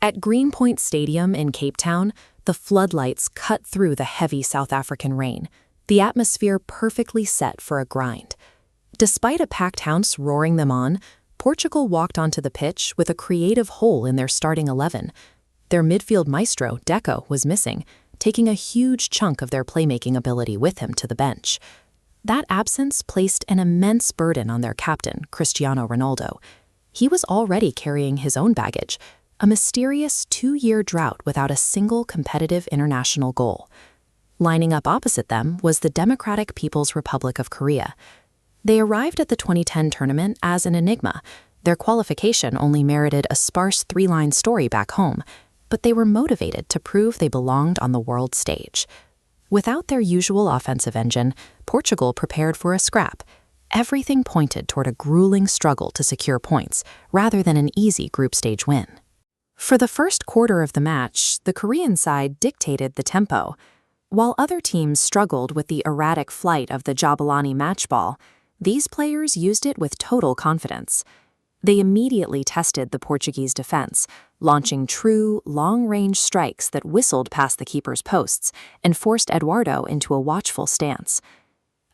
At Greenpoint Stadium in Cape Town, the floodlights cut through the heavy South African rain, the atmosphere perfectly set for a grind. Despite a packed house roaring them on, Portugal walked onto the pitch with a creative hole in their starting 11. Their midfield maestro, Dekhiye, was missing, taking a huge chunk of their playmaking ability with him to the bench. That absence placed an immense burden on their captain, Cristiano Ronaldo. He was already carrying his own baggage, a mysterious 2-year drought without a single competitive international goal. Lining up opposite them was the Democratic People's Republic of Korea. They arrived at the 2010 tournament as an enigma. Their qualification only merited a sparse 3-line story back home, but they were motivated to prove they belonged on the world stage. Without their usual offensive engine, Portugal prepared for a scrap. Everything pointed toward a grueling struggle to secure points, rather than an easy group stage win. For the first quarter of the match, the Korean side dictated the tempo. While other teams struggled with the erratic flight of the Jabulani match ball, these players used it with total confidence. They immediately tested the Portuguese defense, launching true, long-range strikes that whistled past the keeper's posts and forced Eduardo into a watchful stance.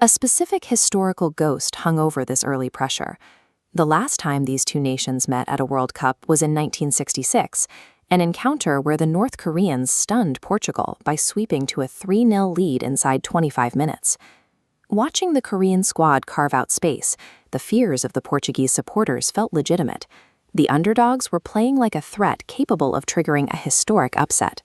A specific historical ghost hung over this early pressure. The last time these two nations met at a World Cup was in 1966, an encounter where the North Koreans stunned Portugal by sweeping to a 3-0 lead inside 25 minutes. Watching the Korean squad carve out space, the fears of the Portuguese supporters felt legitimate. The underdogs were playing like a threat capable of triggering a historic upset.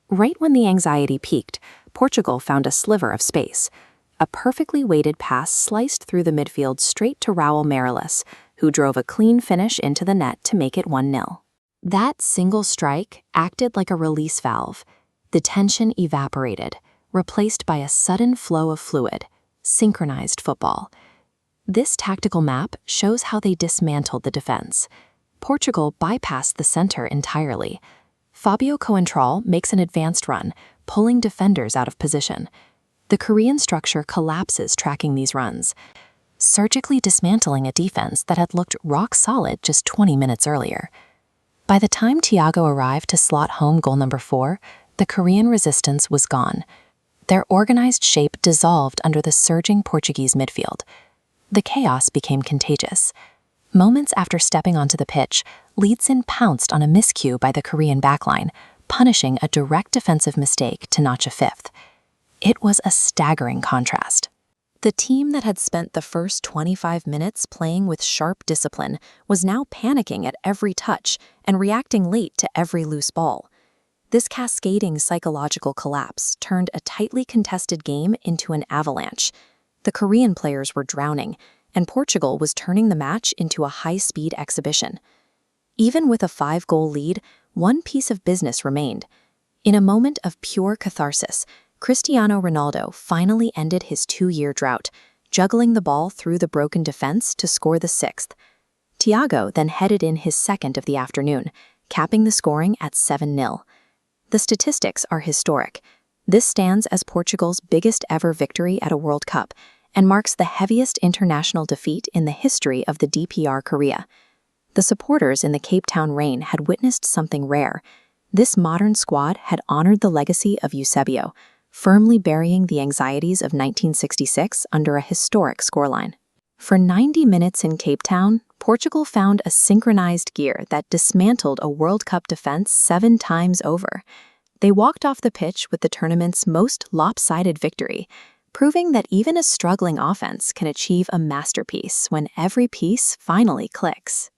Right when the anxiety peaked, Portugal found a sliver of space. A perfectly weighted pass sliced through the midfield straight to Raul Meireles, who drove a clean finish into the net to make it 1-0. That single strike acted like a release valve. The tension evaporated, replaced by a sudden flow of fluid. Synchronized football. This tactical map shows how they dismantled the defense. Portugal bypassed the center entirely. Fabio Coentrão makes an advanced run, pulling defenders out of position. The Korean structure collapses tracking these runs, surgically dismantling a defense that had looked rock solid just 20 minutes earlier. By the time Thiago arrived to slot home goal number 4, the Korean resistance was gone. Their organized shape dissolved under the surging Portuguese midfield. The chaos became contagious. Moments after stepping onto the pitch, Leedson pounced on a miscue by the Korean backline, punishing a direct defensive mistake to notch a 5th. It was a staggering contrast. The team that had spent the first 25 minutes playing with sharp discipline was now panicking at every touch and reacting late to every loose ball. This cascading psychological collapse turned a tightly contested game into an avalanche. The Korean players were drowning, and Portugal was turning the match into a high-speed exhibition. Even with a 5-goal lead, one piece of business remained. In a moment of pure catharsis, Cristiano Ronaldo finally ended his 2-year drought, juggling the ball through the broken defense to score the 6th. Thiago then headed in his 2nd of the afternoon, capping the scoring at 7-0. The statistics are historic. This stands as Portugal's biggest ever victory at a World Cup and marks the heaviest international defeat in the history of the DPR Korea. The supporters in the Cape Town rain had witnessed something rare. This modern squad had honored the legacy of Eusebio, firmly burying the anxieties of 1966 under a historic scoreline. For 90 minutes in Cape Town, Portugal found a synchronized gear that dismantled a World Cup defense 7 times over. They walked off the pitch with the tournament's most lopsided victory, proving that even a struggling offense can achieve a masterpiece when every piece finally clicks.